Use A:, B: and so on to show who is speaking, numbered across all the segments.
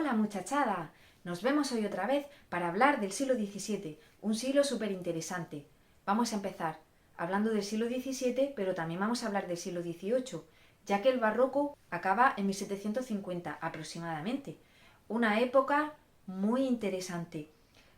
A: Hola muchachada, nos vemos hoy otra vez para hablar del siglo XVII, un siglo súper interesante. Vamos a empezar hablando del siglo XVII, pero también vamos a hablar del siglo XVIII, ya que el barroco acaba en 1750 aproximadamente. Una época muy interesante,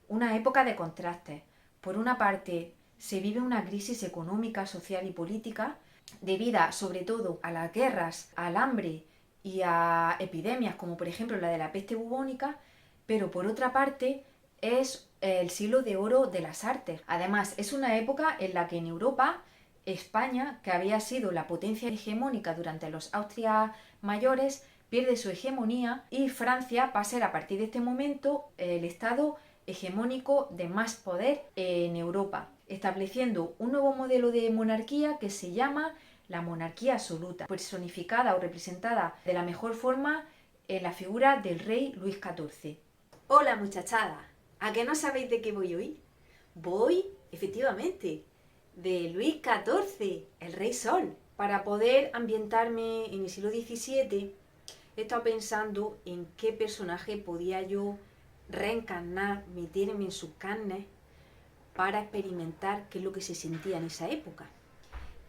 A: una época de contrastes. Por una parte, se vive una crisis económica, social y política, debida sobre todo a las guerras, al hambre y a epidemias como por ejemplo la de la peste bubónica, pero por otra parte es el siglo de oro de las artes. Además, es una época en la que en Europa, España, que había sido la potencia hegemónica durante los Austrias mayores, pierde su hegemonía y Francia va a ser a partir de este momento el estado hegemónico de más poder en Europa, estableciendo un nuevo modelo de monarquía que se llama la monarquía absoluta, personificada o representada de la mejor forma en la figura del rey Luis XIV. Hola muchachada, ¿a qué no sabéis de qué voy hoy? Voy, efectivamente, de Luis XIV, el rey Sol. Para poder ambientarme en el siglo XVII, he estado pensando en qué personaje podía yo reencarnar, meterme en sus carnes para experimentar qué es lo que se sentía en esa época.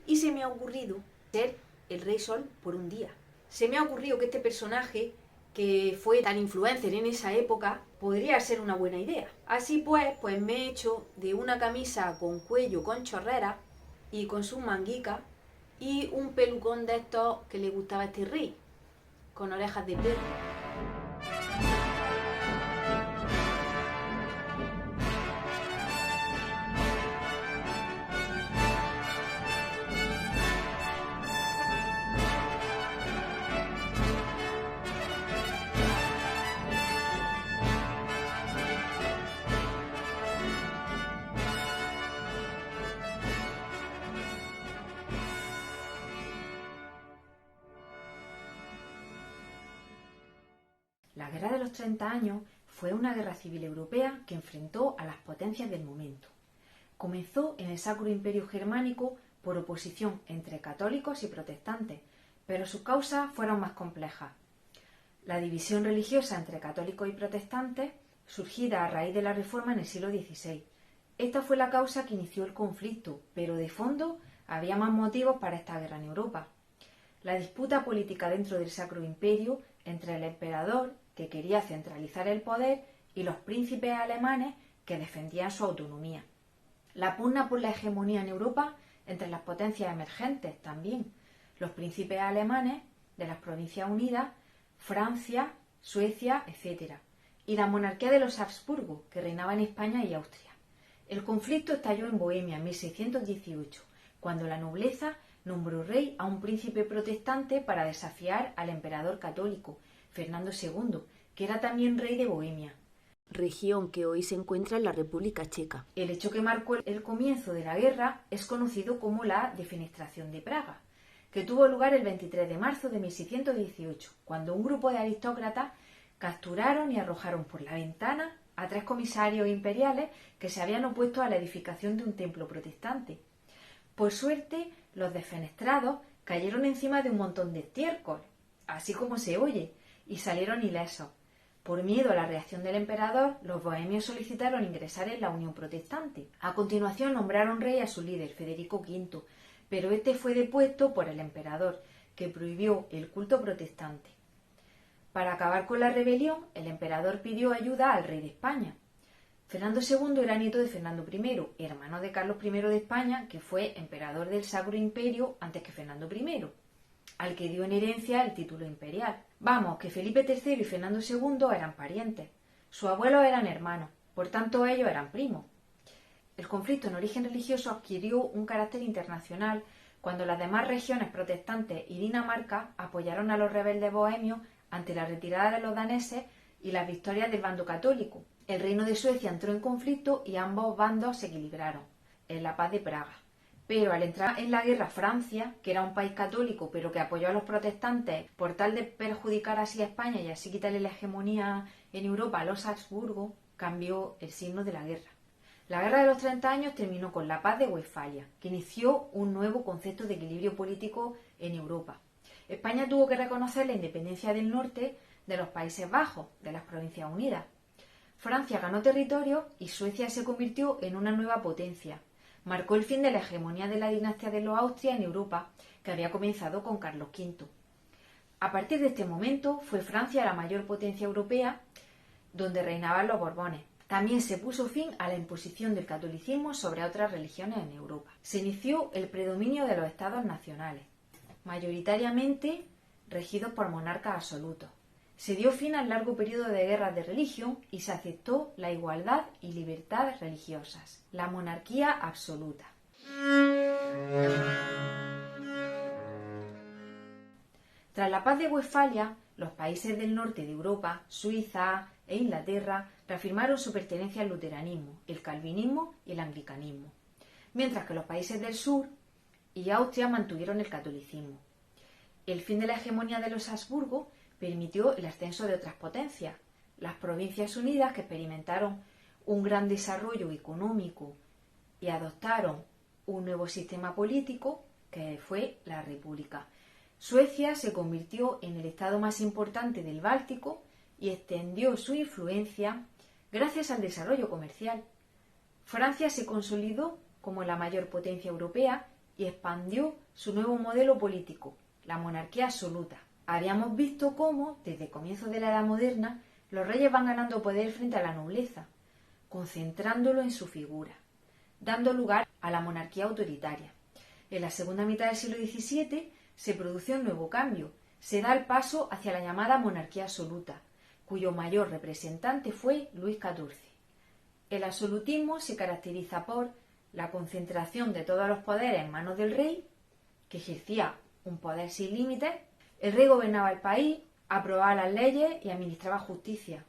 A: Y se me ha ocurrido ser el Rey Sol por un día. Se me ha ocurrido que este personaje, que fue tan influencer en esa época, podría ser una buena idea. Así pues me he hecho de una camisa con cuello con chorrera y con sus manguicas y un pelucón de estos que le gustaba a este rey, con orejas de perro. La Guerra de los 30 años fue una guerra civil europea que enfrentó a las potencias del momento. Comenzó en el Sacro Imperio Germánico por oposición entre católicos y protestantes, pero sus causas fueron más complejas. La división religiosa entre católicos y protestantes, surgida a raíz de la Reforma en el siglo XVI. Esta fue la causa que inició el conflicto, pero de fondo había más motivos para esta guerra en Europa. La disputa política dentro del Sacro Imperio entre el emperador, que quería centralizar el poder, y los príncipes alemanes, que defendían su autonomía. La pugna por la hegemonía en Europa entre las potencias emergentes también, los príncipes alemanes de las Provincias Unidas, Francia, Suecia, etc. Y la monarquía de los Habsburgo, que reinaba en España y Austria. El conflicto estalló en Bohemia en 1618, cuando la nobleza nombró rey a un príncipe protestante para desafiar al emperador católico, Fernando II, que era también rey de Bohemia,
B: región que hoy se encuentra en la República Checa.
A: El hecho que marcó el comienzo de la guerra es conocido como la Defenestración de Praga, que tuvo lugar el 23 de marzo de 1618, cuando un grupo de aristócratas capturaron y arrojaron por la ventana a 3 comisarios imperiales que se habían opuesto a la edificación de un templo protestante. Por suerte, los defenestrados cayeron encima de un montón de estiércol, así como se oye, y salieron ilesos. Por miedo a la reacción del emperador, los bohemios solicitaron ingresar en la Unión Protestante. A continuación nombraron rey a su líder, Federico V, pero este fue depuesto por el emperador, que prohibió el culto protestante. Para acabar con la rebelión, el emperador pidió ayuda al rey de España. Fernando II era nieto de Fernando I, hermano de Carlos I de España, que fue emperador del Sacro Imperio antes que Fernando I, al que dio en herencia el título imperial. Vamos, que Felipe III y Fernando II eran parientes. Sus abuelos eran hermanos, por tanto ellos eran primos. El conflicto en origen religioso adquirió un carácter internacional cuando las demás regiones protestantes y Dinamarca apoyaron a los rebeldes bohemios ante la retirada de los daneses y las victorias del bando católico. El reino de Suecia entró en conflicto y ambos bandos se equilibraron en la paz de Praga. Pero al entrar en la guerra Francia, que era un país católico pero que apoyó a los protestantes por tal de perjudicar así a España y así quitarle la hegemonía en Europa a los Habsburgo, cambió el signo de la guerra. La Guerra de los 30 años terminó con la Paz de Westfalia, que inició un nuevo concepto de equilibrio político en Europa. España tuvo que reconocer la independencia del norte de los Países Bajos, de las Provincias Unidas. Francia ganó territorio y Suecia se convirtió en una nueva potencia. Marcó el fin de la hegemonía de la dinastía de los Austria en Europa, que había comenzado con Carlos V. A partir de este momento fue Francia la mayor potencia europea, donde reinaban los Borbones. También se puso fin a la imposición del catolicismo sobre otras religiones en Europa. Se inició el predominio de los estados nacionales, mayoritariamente regidos por monarcas absolutos. Se dio fin al largo periodo de guerras de religión y se aceptó la igualdad y libertad religiosas, la monarquía absoluta. Tras la paz de Westfalia, los países del norte de Europa, Suiza e Inglaterra, reafirmaron su pertenencia al luteranismo, el calvinismo y el anglicanismo, mientras que los países del sur y Austria mantuvieron el catolicismo. El fin de la hegemonía de los Habsburgo permitió el ascenso de otras potencias, las Provincias Unidas, que experimentaron un gran desarrollo económico y adoptaron un nuevo sistema político, que fue la República. Suecia se convirtió en el estado más importante del Báltico y extendió su influencia gracias al desarrollo comercial. Francia se consolidó como la mayor potencia europea y expandió su nuevo modelo político, la monarquía absoluta. Habíamos visto cómo, desde el comienzo de la Edad Moderna, los reyes van ganando poder frente a la nobleza, concentrándolo en su figura, dando lugar a la monarquía autoritaria. En la segunda mitad del siglo XVII se produce un nuevo cambio. Se da el paso hacia la llamada monarquía absoluta, cuyo mayor representante fue Luis XIV. El absolutismo se caracteriza por la concentración de todos los poderes en manos del rey, que ejercía un poder sin límites. El rey gobernaba el país, aprobaba las leyes y administraba justicia.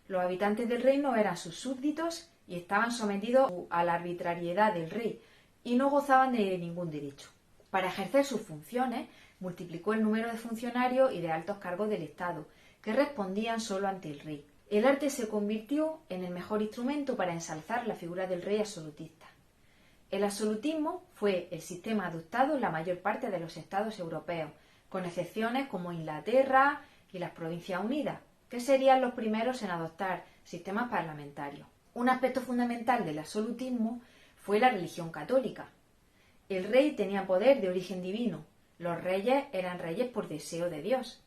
A: Los habitantes del reino eran sus súbditos y estaban sometidos a la arbitrariedad del rey y no gozaban de ningún derecho. Para ejercer sus funciones, multiplicó el número de funcionarios y de altos cargos del Estado, que respondían solo ante el rey. El arte se convirtió en el mejor instrumento para ensalzar la figura del rey absolutista. El absolutismo fue el sistema adoptado en la mayor parte de los estados europeos, con excepciones como Inglaterra y las Provincias Unidas, que serían los primeros en adoptar sistemas parlamentarios. Un aspecto fundamental del absolutismo fue la religión católica. El rey tenía poder de origen divino, los reyes eran reyes por deseo de Dios.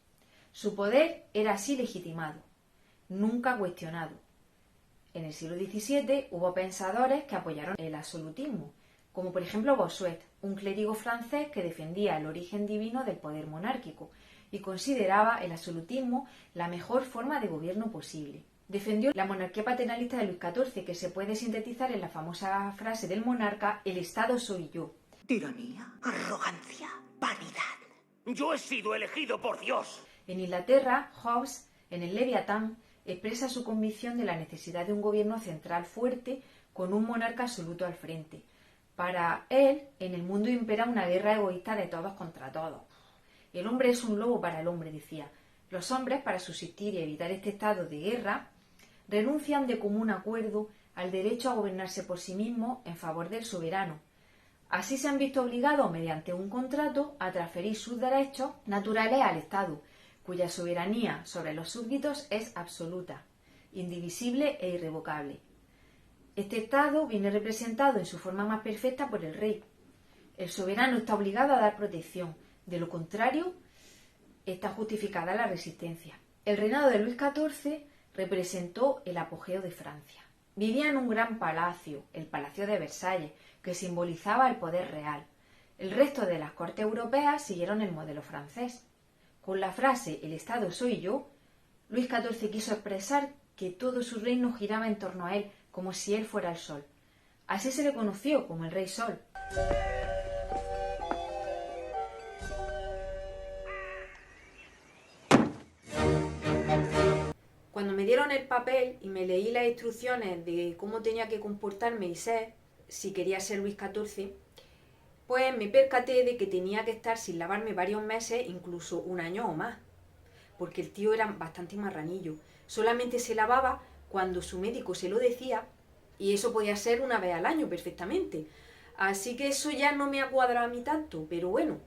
A: Su poder era así legitimado, nunca cuestionado. En el siglo XVII hubo pensadores que apoyaron el absolutismo, como por ejemplo Bossuet, un clérigo francés que defendía el origen divino del poder monárquico y consideraba el absolutismo la mejor forma de gobierno posible. Defendió la monarquía paternalista de Luis XIV, que se puede sintetizar en la famosa frase del monarca: "El Estado soy yo".
C: Tiranía, arrogancia, vanidad. Yo he sido elegido por Dios.
A: En Inglaterra, Hobbes, en el Leviatán, expresa su convicción de la necesidad de un gobierno central fuerte con un monarca absoluto al frente. Para él, en el mundo impera una guerra egoísta de todos contra todos. El hombre es un lobo para el hombre, decía. Los hombres, para subsistir y evitar este estado de guerra, renuncian de común acuerdo al derecho a gobernarse por sí mismos en favor del soberano. Así se han visto obligados, mediante un contrato, a transferir sus derechos naturales al Estado, cuya soberanía sobre los súbditos es absoluta, indivisible e irrevocable. Este Estado viene representado en su forma más perfecta por el rey. El soberano está obligado a dar protección, de lo contrario, está justificada la resistencia. El reinado de Luis XIV representó el apogeo de Francia. Vivía en un gran palacio, el Palacio de Versalles, que simbolizaba el poder real. El resto de las cortes europeas siguieron el modelo francés. Con la frase "el Estado soy yo", Luis XIV quiso expresar que todo su reino giraba en torno a él, como si él fuera el sol. Así se le conoció como el Rey Sol. Cuando me dieron el papel y me leí las instrucciones de cómo tenía que comportarme y ser, si quería ser Luis XIV, pues me percaté de que tenía que estar sin lavarme varios meses, incluso un año o más, porque el tío era bastante marranillo. Solamente se lavaba cuando su médico se lo decía, y eso podía ser una vez al año perfectamente. Así que eso ya no me ha cuadrado a mí tanto, pero bueno,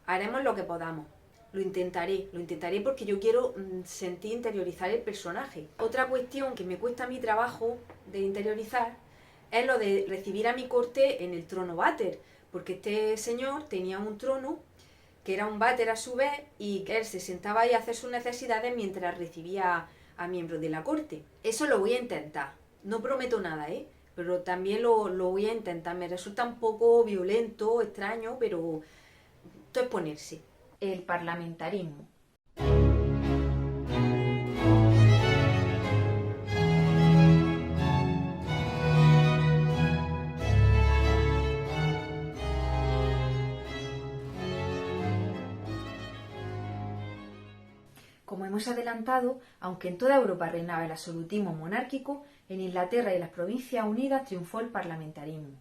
A: haremos lo que podamos. Lo intentaré porque yo quiero sentir, interiorizar el personaje. Otra cuestión que me cuesta mi trabajo de interiorizar es lo de recibir a mi corte en el trono váter, porque este señor tenía un trono que era un váter a su vez y él se sentaba ahí a hacer sus necesidades mientras recibía a miembros de la corte. Eso lo voy a intentar, no prometo nada, pero también lo voy a intentar. Me resulta un poco violento, extraño, pero esto es ponerse. El parlamentarismo. Como hemos adelantado, aunque en toda Europa reinaba el absolutismo monárquico, en Inglaterra y las Provincias Unidas triunfó el parlamentarismo.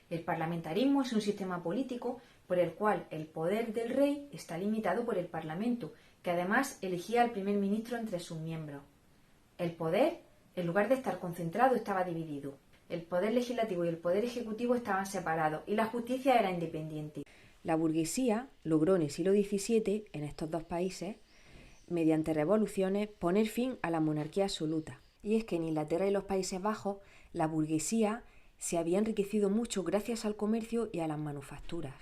A: El parlamentarismo es un sistema político por el cual el poder del rey está limitado por el Parlamento, que además elegía al primer ministro entre sus miembros. El poder, en lugar de estar concentrado, estaba dividido. El poder legislativo y el poder ejecutivo estaban separados y la justicia era independiente.
B: La burguesía logró en el siglo XVII, en estos dos países, mediante revoluciones, poner fin a la monarquía absoluta. Y es que en Inglaterra y los Países Bajos, la burguesía se había enriquecido mucho gracias al comercio y a las manufacturas.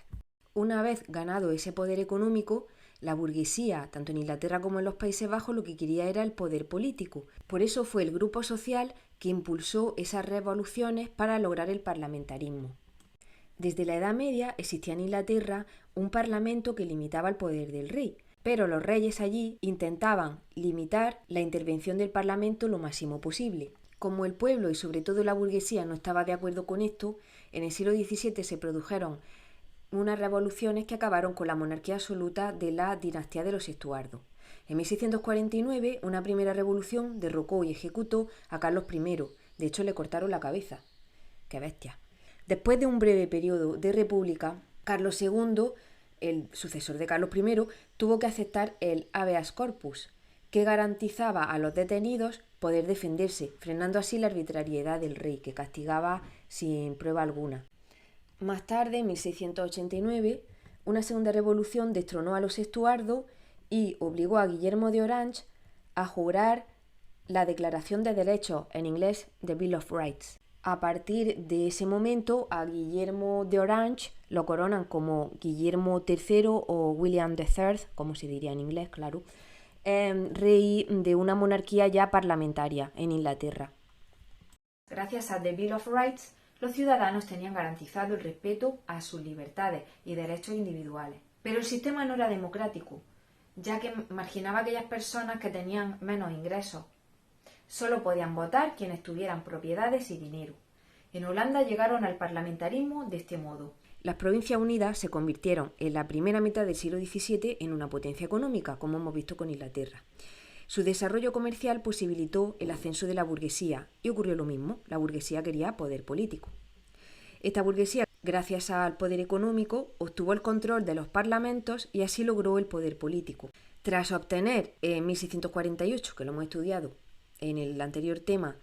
B: Una vez ganado ese poder económico, la burguesía, tanto en Inglaterra como en los Países Bajos, lo que quería era el poder político. Por eso fue el grupo social que impulsó esas revoluciones para lograr el parlamentarismo. Desde la Edad Media existía en Inglaterra un parlamento que limitaba el poder del rey, pero los reyes allí intentaban limitar la intervención del parlamento lo máximo posible. Como el pueblo y sobre todo la burguesía no estaba de acuerdo con esto, en el siglo XVII se produjeron unas revoluciones que acabaron con la monarquía absoluta de la dinastía de los Estuardos. En 1649, una primera revolución derrocó y ejecutó a Carlos I. De hecho, le cortaron la cabeza. ¡Qué bestia! Después de un breve periodo de república, Carlos II, el sucesor de Carlos I, tuvo que aceptar el habeas corpus, que garantizaba a los detenidos poder defenderse, frenando así la arbitrariedad del rey, que castigaba sin prueba alguna. Más tarde, en 1689, una segunda revolución destronó a los Estuardos y obligó a Guillermo de Orange a jurar la Declaración de Derechos, en inglés The Bill of Rights. A partir de ese momento, a Guillermo de Orange lo coronan como Guillermo III o William III, como se diría en inglés, claro, rey de una monarquía ya parlamentaria en Inglaterra.
A: Gracias a The Bill of Rights, los ciudadanos tenían garantizado el respeto a sus libertades y derechos individuales. Pero el sistema no era democrático, ya que marginaba a aquellas personas que tenían menos ingresos. Solo podían votar quienes tuvieran propiedades y dinero. En Holanda llegaron al parlamentarismo de este modo.
B: Las Provincias Unidas se convirtieron en la primera mitad del siglo XVII en una potencia económica, como hemos visto con Inglaterra. Su desarrollo comercial posibilitó el ascenso de la burguesía y ocurrió lo mismo, la burguesía quería poder político. Esta burguesía, gracias al poder económico, obtuvo el control de los parlamentos y así logró el poder político. Tras obtener en 1648, que lo hemos estudiado en el anterior tema,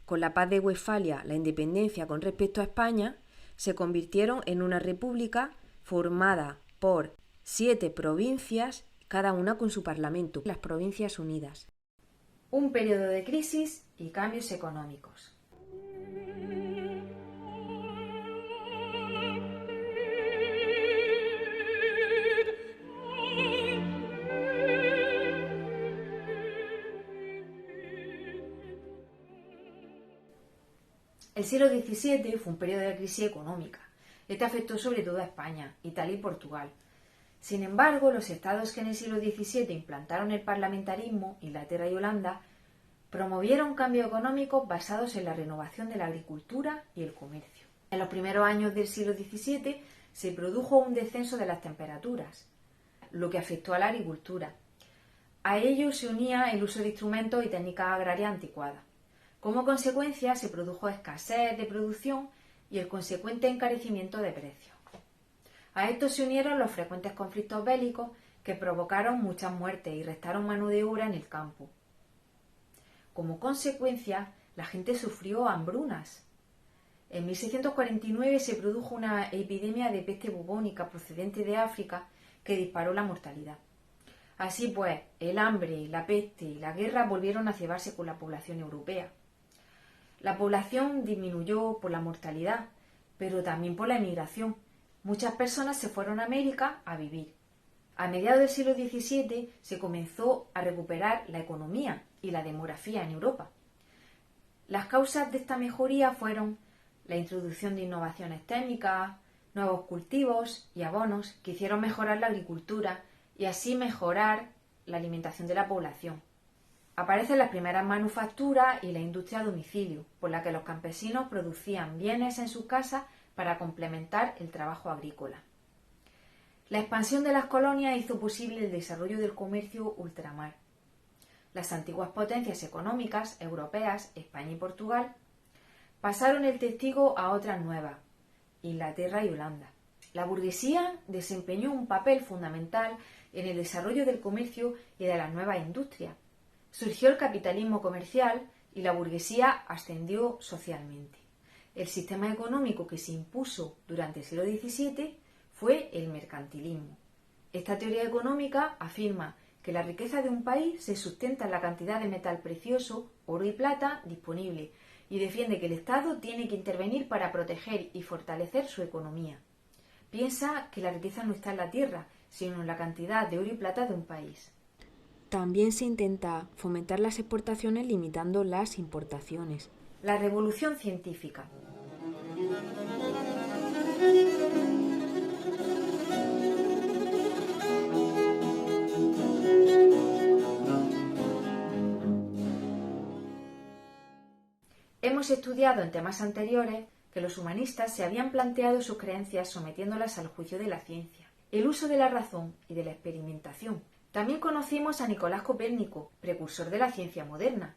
B: con la paz de Westfalia, la independencia con respecto a España, se convirtieron en una república formada por 7 provincias, cada una con su parlamento, las Provincias Unidas.
A: Un periodo de crisis y cambios económicos. El siglo XVII fue un periodo de crisis económica. Este afectó sobre todo a España, Italia y Portugal. Sin embargo, los estados que en el siglo XVII implantaron el parlamentarismo, Inglaterra y Holanda, promovieron cambios económicos basados en la renovación de la agricultura y el comercio. En los primeros años del siglo XVII se produjo un descenso de las temperaturas, lo que afectó a la agricultura. A ello se unía el uso de instrumentos y técnicas agrarias anticuadas. Como consecuencia, se produjo escasez de producción y el consecuente encarecimiento de precios. A esto se unieron los frecuentes conflictos bélicos que provocaron muchas muertes y restaron mano de obra en el campo. Como consecuencia, la gente sufrió hambrunas. En 1649 se produjo una epidemia de peste bubónica procedente de África que disparó la mortalidad. Así pues, el hambre, la peste y la guerra volvieron a cebarse con la población europea. La población disminuyó por la mortalidad, pero también por la emigración. Muchas personas se fueron a América a vivir. A mediados del siglo XVII se comenzó a recuperar la economía y la demografía en Europa. Las causas de esta mejoría fueron la introducción de innovaciones técnicas, nuevos cultivos y abonos que hicieron mejorar la agricultura y así mejorar la alimentación de la población. Aparecen las primeras manufacturas y la industria a domicilio, por la que los campesinos producían bienes en sus casas para complementar el trabajo agrícola. La expansión de las colonias hizo posible el desarrollo del comercio ultramar. Las antiguas potencias económicas europeas, España y Portugal, pasaron el testigo a otras nuevas, Inglaterra y Holanda. La burguesía desempeñó un papel fundamental en el desarrollo del comercio y de las nuevas industrias. Surgió el capitalismo comercial y la burguesía ascendió socialmente. El sistema económico que se impuso durante el siglo XVII fue el mercantilismo. Esta teoría económica afirma que la riqueza de un país se sustenta en la cantidad de metal precioso, oro y plata disponible, y defiende que el Estado tiene que intervenir para proteger y fortalecer su economía. Piensa que la riqueza no está en la tierra, sino en la cantidad de oro y plata de un país.
B: También se intenta fomentar las exportaciones limitando las importaciones.
A: La revolución científica. Hemos estudiado en temas anteriores que los humanistas se habían planteado sus creencias sometiéndolas al juicio de la ciencia, el uso de la razón y de la experimentación. También conocimos a Nicolás Copérnico, precursor de la ciencia moderna,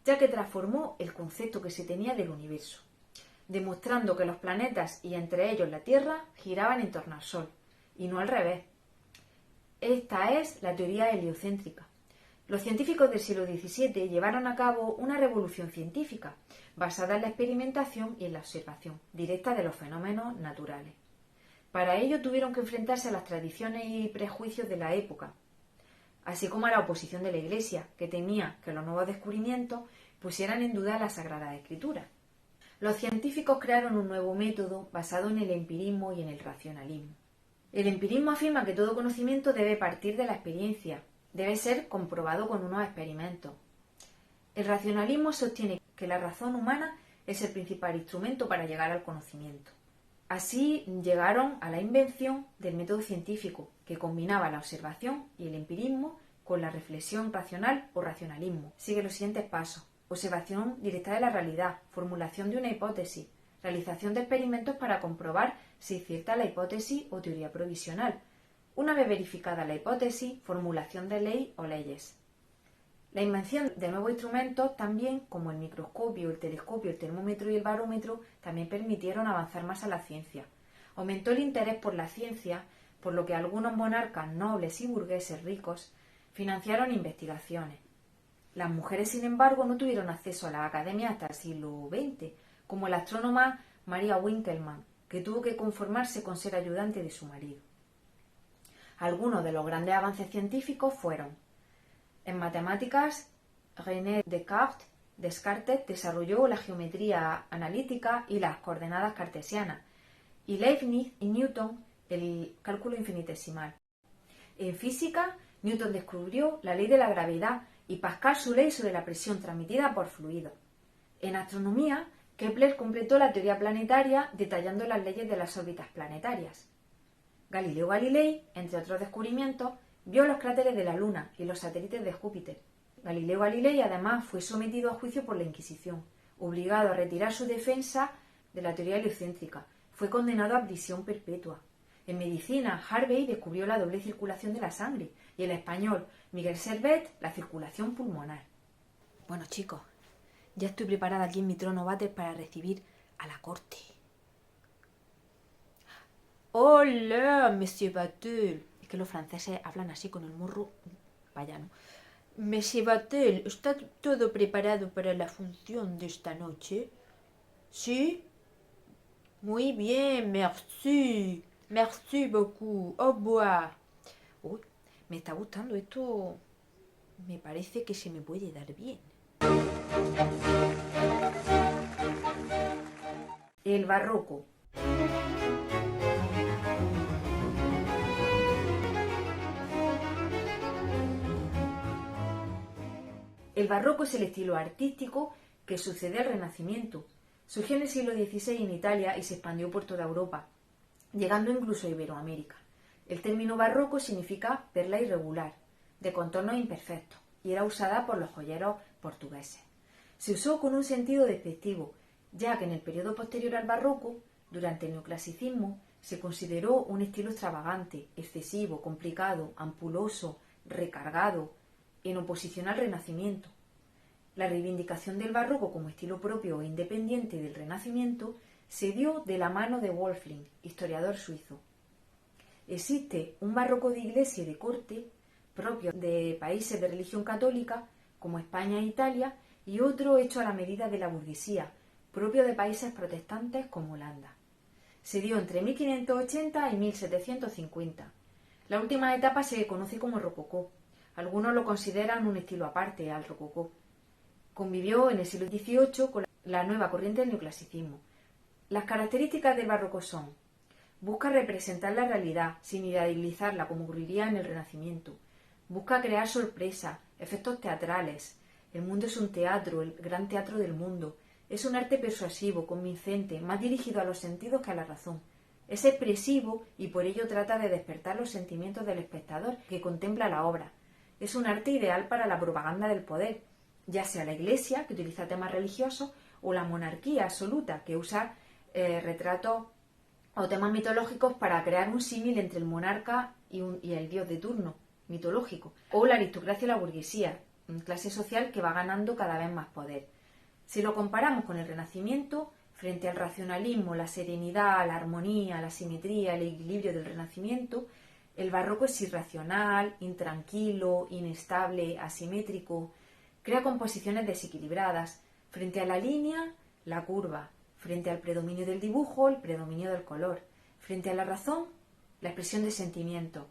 A: ya que transformó el concepto que se tenía del universo, demostrando que los planetas y entre ellos la Tierra giraban en torno al Sol, y no al revés. Esta es la teoría heliocéntrica. Los científicos del siglo XVII llevaron a cabo una revolución científica basada en la experimentación y en la observación directa de los fenómenos naturales. Para ello tuvieron que enfrentarse a las tradiciones y prejuicios de la época, así como a la oposición de la Iglesia, que temía que los nuevos descubrimientos pusieran en duda la Sagrada Escritura. Los científicos crearon un nuevo método basado en el empirismo y en el racionalismo. El empirismo afirma que todo conocimiento debe partir de la experiencia, debe ser comprobado con unos experimentos. El racionalismo sostiene que la razón humana es el principal instrumento para llegar al conocimiento. Así llegaron a la invención del método científico, que combinaba la observación y el empirismo con la reflexión racional o racionalismo. Sigue los siguientes pasos: observación directa de la realidad, formulación de una hipótesis, realización de experimentos para comprobar si es cierta la hipótesis o teoría provisional. Una vez verificada la hipótesis, formulación de ley o leyes. La invención de nuevos instrumentos también, como el microscopio, el telescopio, el termómetro y el barómetro, también permitieron avanzar más a la ciencia. Aumentó el interés por la ciencia, por lo que algunos monarcas nobles y burgueses ricos financiaron investigaciones. Las mujeres, sin embargo, no tuvieron acceso a la academia hasta el siglo XX, como la astrónoma Maria Winkelmann, que tuvo que conformarse con ser ayudante de su marido. Algunos de los grandes avances científicos fueron: en matemáticas, René Descartes desarrolló la geometría analítica y las coordenadas cartesianas, y Leibniz y Newton el cálculo infinitesimal. En física, Newton descubrió la ley de la gravedad y Pascal su ley sobre la presión transmitida por fluidos. En astronomía, Kepler completó la teoría planetaria detallando las leyes de las órbitas planetarias. Galileo Galilei, entre otros descubrimientos, vio los cráteres de la Luna y los satélites de Júpiter. Galileo Galilei además fue sometido a juicio por la Inquisición, obligado a retirar su defensa de la teoría heliocéntrica. Fue condenado a prisión perpetua. En medicina, Harvey descubrió la doble circulación de la sangre y el español Miguel Servet la circulación pulmonar. Bueno, chicos, ya estoy preparada aquí en mi trono váter para recibir a la corte. Hola, Monsieur Vatel. Es que los franceses hablan así con el morro payano. Monsieur Vatel, ¿está todo preparado para la función de esta noche? ¿Sí? Muy bien, merci. Merci beaucoup. Au revoir. Uy, Me está gustando esto, me parece que se me puede dar bien. El barroco. El barroco es el estilo artístico que sucede al Renacimiento. Surgió en el siglo XVI en Italia y se expandió por toda Europa, llegando incluso a Iberoamérica. El término barroco significa perla irregular, de contornos imperfectos, y era usada por los joyeros portugueses. Se usó con un sentido despectivo, ya que en el periodo posterior al barroco, durante el neoclasicismo, se consideró un estilo extravagante, excesivo, complicado, ampuloso, recargado, en oposición al Renacimiento. La reivindicación del barroco como estilo propio e independiente del Renacimiento se dio de la mano de Wölfling, historiador suizo. Existe un barroco de iglesia y de corte, propio de países de religión católica, como España e Italia, y otro hecho a la medida de la burguesía, propio de países protestantes como Holanda. Se dio entre 1580 y 1750. La última etapa se conoce como rococó. Algunos lo consideran un estilo aparte al rococó. Convivió en el siglo XVIII con la nueva corriente del neoclasicismo. Las características del barroco son: busca representar la realidad sin idealizarla como ocurriría en el Renacimiento. Busca crear sorpresa, efectos teatrales. El mundo es un teatro, el gran teatro del mundo. Es un arte persuasivo, convincente, más dirigido a los sentidos que a la razón. Es expresivo y por ello trata de despertar los sentimientos del espectador que contempla la obra. Es un arte ideal para la propaganda del poder, ya sea la Iglesia, que utiliza temas religiosos, o la monarquía absoluta, que usa retratos o temas mitológicos para crear un símil entre el monarca y el dios de turno mitológico, o la aristocracia y la burguesía, clase social que va ganando cada vez más poder. Si lo comparamos con el Renacimiento, frente al racionalismo, la serenidad, la armonía, la simetría, el equilibrio del Renacimiento, el barroco es irracional, intranquilo, inestable, asimétrico, crea composiciones desequilibradas. Frente a la línea, la curva. Frente al predominio del dibujo, el predominio del color. Frente a la razón, la expresión de sentimiento.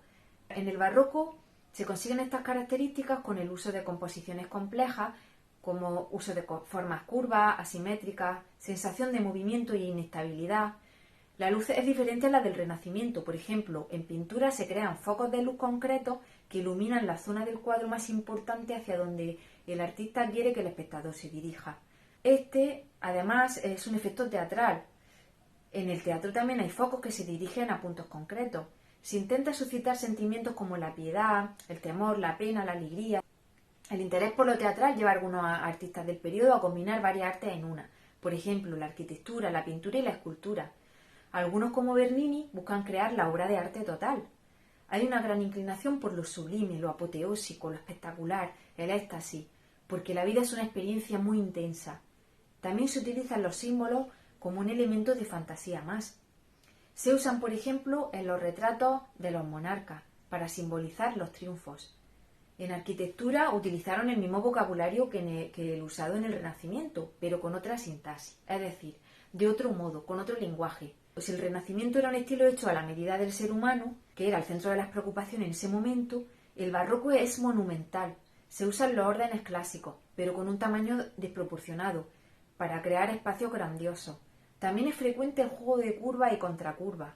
A: En el barroco se consiguen estas características con el uso de composiciones complejas, como uso de formas curvas, asimétricas, sensación de movimiento y inestabilidad. La luz es diferente a la del Renacimiento. Por ejemplo, en pintura se crean focos de luz concretos que iluminan la zona del cuadro más importante hacia donde el artista quiere que el espectador se dirija. Además, es un efecto teatral. En el teatro también hay focos que se dirigen a puntos concretos. Se intenta suscitar sentimientos como la piedad, el temor, la pena, la alegría. El interés por lo teatral lleva a algunos artistas del periodo a combinar varias artes en una. Por ejemplo, la arquitectura, la pintura y la escultura. Algunos, como Bernini, buscan crear la obra de arte total. Hay una gran inclinación por lo sublime, lo apoteósico, lo espectacular, el éxtasis, porque la vida es una experiencia muy intensa. También se utilizan los símbolos como un elemento de fantasía más. Se usan, por ejemplo, en los retratos de los monarcas, para simbolizar los triunfos. En arquitectura utilizaron el mismo vocabulario que el usado en el Renacimiento, pero con otra sintaxis, es decir, de otro modo, con otro lenguaje. Pues el Renacimiento era un estilo hecho a la medida del ser humano, que era el centro de las preocupaciones en ese momento. El barroco es monumental. Se usan los órdenes clásicos, pero con un tamaño desproporcionado, para crear espacios grandiosos. También es frecuente el juego de curvas y contracurvas,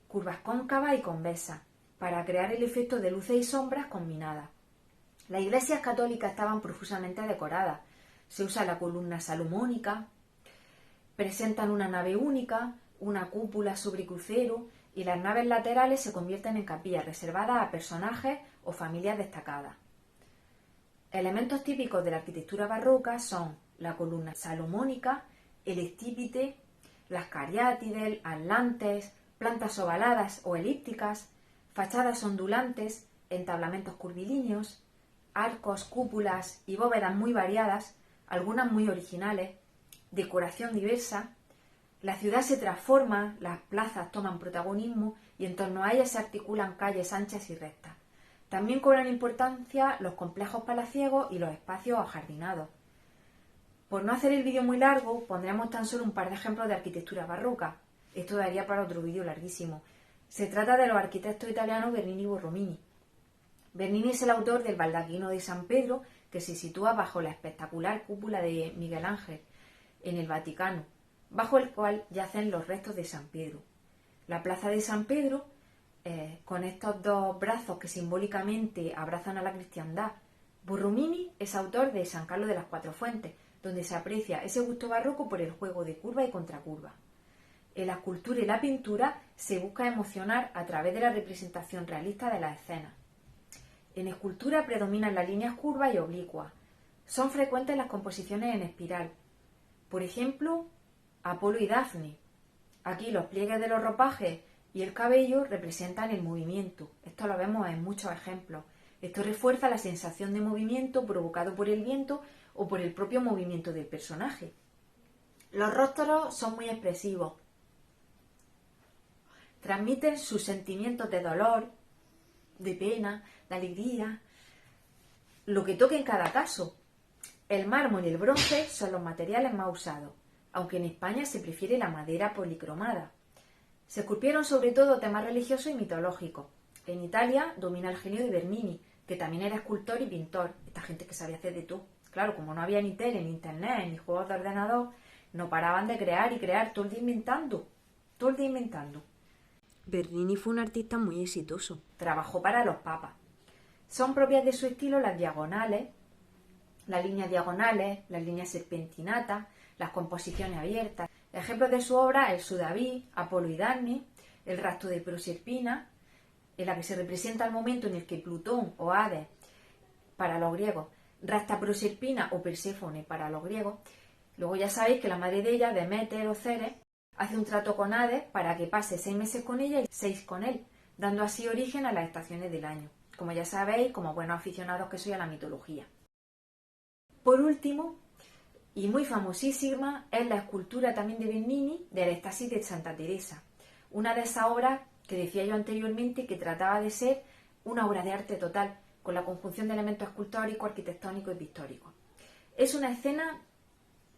A: curvas cóncavas y convexas, para crear el efecto de luces y sombras combinadas. Las iglesias católicas estaban profusamente decoradas. Se usa la columna salomónica, presentan una nave única, una cúpula sobre crucero, y las naves laterales se convierten en capillas reservadas a personajes o familias destacadas. Elementos típicos de la arquitectura barroca son la columna salomónica, el estípite, las cariátides, atlantes, plantas ovaladas o elípticas, fachadas ondulantes, entablamentos curvilíneos, arcos, cúpulas y bóvedas muy variadas, algunas muy originales, decoración diversa. La ciudad se transforma, las plazas toman protagonismo y en torno a ellas se articulan calles anchas y rectas. También cobran importancia los complejos palaciegos y los espacios ajardinados. Por no hacer el vídeo muy largo, pondremos tan solo un par de ejemplos de arquitectura barroca. Esto daría para otro vídeo larguísimo. Se trata de los arquitectos italianos Bernini y Borromini. Bernini es el autor del Baldaquino de San Pedro, que se sitúa bajo la espectacular cúpula de Miguel Ángel, en el Vaticano, bajo el cual yacen los restos de San Pedro. La plaza de San Pedro, con estos dos brazos que simbólicamente abrazan a la cristiandad. Borromini es autor de San Carlos de las Cuatro Fuentes, donde se aprecia ese gusto barroco por el juego de curva y contracurva. En la escultura y la pintura se busca emocionar a través de la representación realista de las escenas. En escultura predominan las líneas curvas y oblicuas. Son frecuentes las composiciones en espiral. Por ejemplo, Apolo y Dafne. Aquí los pliegues de los ropajes y el cabello representan el movimiento. Esto lo vemos en muchos ejemplos. Esto refuerza la sensación de movimiento provocado por el viento o por el propio movimiento del personaje. Los rostros son muy expresivos. Transmiten sus sentimientos de dolor, de pena, de alegría, lo que toque en cada caso. El mármol y el bronce son los materiales más usados, aunque en España se prefiere la madera policromada. Se esculpieron sobre todo temas religiosos y mitológicos. En Italia domina el genio de Bernini, que también era escultor y pintor. Esta gente que sabía hacer de todo. Claro, como no había ni tele, ni internet, ni juegos de ordenador, no paraban de crear y crear, todo el día inventando. Todo el día inventando.
B: Bernini fue un artista muy exitoso.
A: Trabajó para los papas. Son propias de su estilo las diagonales, las líneas serpentinatas, las composiciones abiertas. Ejemplos de su obra, el Sudaví, Apolo y Dafne, el Rapto de Proserpina, en la que se representa el momento en el que Plutón o Hades, para los griegos, rapta Proserpina o Perséfone para los griegos. Luego ya sabéis que la madre de ella, Deméter o Ceres, hace un trato con Hades para que pase 6 meses con ella y 6 con él, dando así origen a las estaciones del año, como ya sabéis, como buenos aficionados que soy a la mitología. Por último, y muy famosísima, es la escultura también de Bernini de la Estasis de Santa Teresa, una de esas obras que decía yo anteriormente que trataba de ser una obra de arte total, con la conjunción de elementos escultóricos, arquitectónicos y pictóricos. Es una escena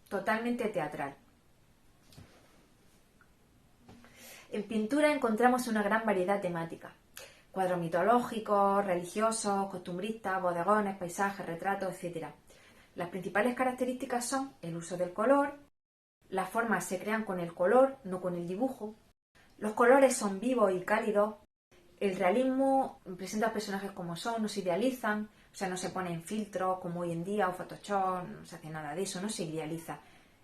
A: totalmente teatral. En pintura encontramos una gran variedad temática. Cuadros mitológicos, religiosos, costumbristas, bodegones, paisajes, retratos, etc. Las principales características son el uso del color, las formas se crean con el color, no con el dibujo, los colores son vivos y cálidos, el realismo presenta a los personajes como son, no se idealizan, o sea, no se ponen filtros como hoy en día o Photoshop, no se hace nada de eso, no se idealiza.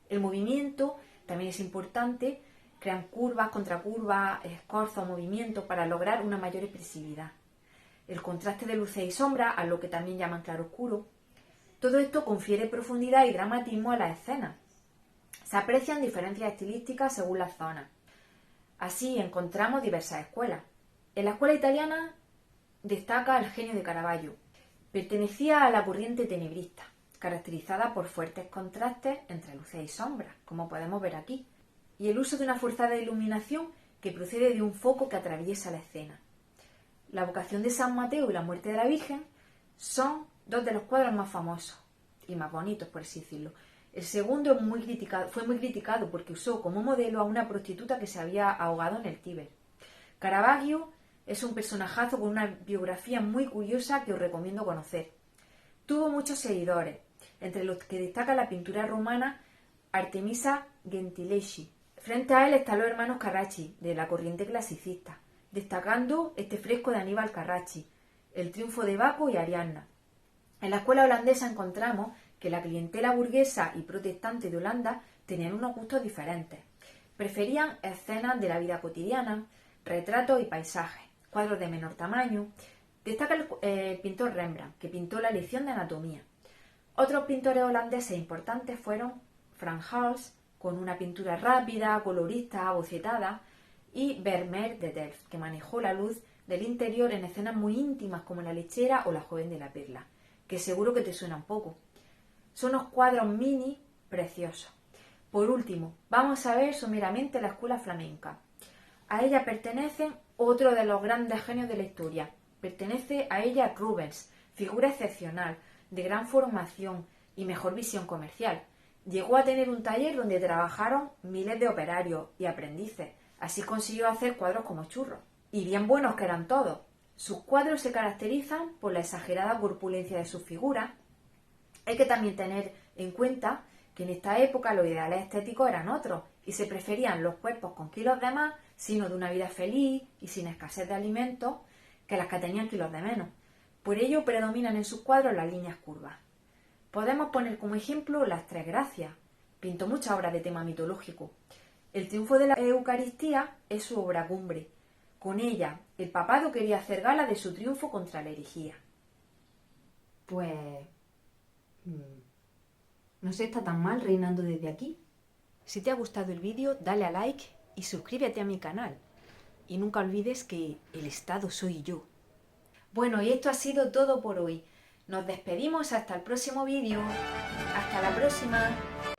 A: El movimiento también es importante, crean curvas, contracurvas, escorzos, movimientos para lograr una mayor expresividad. El contraste de luces y sombras, a lo que también llaman claroscuro. Todo esto confiere profundidad y dramatismo a las escenas. Se aprecian diferencias estilísticas según las zonas. Así encontramos diversas escuelas. En la escuela italiana destaca el genio de Caravaggio. Pertenecía a la corriente tenebrista, caracterizada por fuertes contrastes entre luces y sombras, como podemos ver aquí, y el uso de una forzada iluminación que procede de un foco que atraviesa la escena. La vocación de San Mateo y la muerte de la Virgen son dos de los cuadros más famosos y más bonitos, por así decirlo. El segundo fue muy criticado porque usó como modelo a una prostituta que se había ahogado en el Tíber. Caravaggio es un personajazo con una biografía muy curiosa que os recomiendo conocer. Tuvo muchos seguidores, entre los que destaca la pintura romana Artemisa Gentileschi. Frente a él están los hermanos Carracci, de la corriente clasicista, destacando este fresco de Aníbal Carracci, El triunfo de Baco y Ariadna. En la escuela holandesa encontramos que la clientela burguesa y protestante de Holanda tenían unos gustos diferentes. Preferían escenas de la vida cotidiana, retratos y paisajes, cuadros de menor tamaño. Destaca el pintor Rembrandt, que pintó la lección de anatomía. Otros pintores holandeses importantes fueron Frans Hals, con una pintura rápida, colorista, bocetada, y Vermeer de Delft, que manejó la luz del interior en escenas muy íntimas como La lechera o La joven de la perla, que seguro que te suena un poco. Son unos cuadros mini preciosos. Por último, vamos a ver someramente la escuela flamenca. A ella pertenecen otro de los grandes genios de la historia. Pertenece a ella Rubens, figura excepcional, de gran formación y mejor visión comercial. Llegó a tener un taller donde trabajaron miles de operarios y aprendices. Así consiguió hacer cuadros como churros. Y bien buenos que eran todos. Sus cuadros se caracterizan por la exagerada corpulencia de sus figuras. Hay que también tener en cuenta que en esta época los ideales estéticos eran otros y se preferían los cuerpos con kilos de más, sino de una vida feliz y sin escasez de alimentos, que las que tenían kilos de menos. Por ello predominan en sus cuadros las líneas curvas. Podemos poner como ejemplo las Tres Gracias. Pintó muchas obras de tema mitológico. El triunfo de la Eucaristía es su obra cumbre. Con ella, el papado quería hacer gala de su triunfo contra la herejía.
B: Pues no se está tan mal reinando desde aquí.
A: Si te ha gustado el vídeo, dale a like y suscríbete a mi canal. Y nunca olvides que el Estado soy yo. Bueno, y esto ha sido todo por hoy. Nos despedimos hasta el próximo vídeo. Hasta la próxima.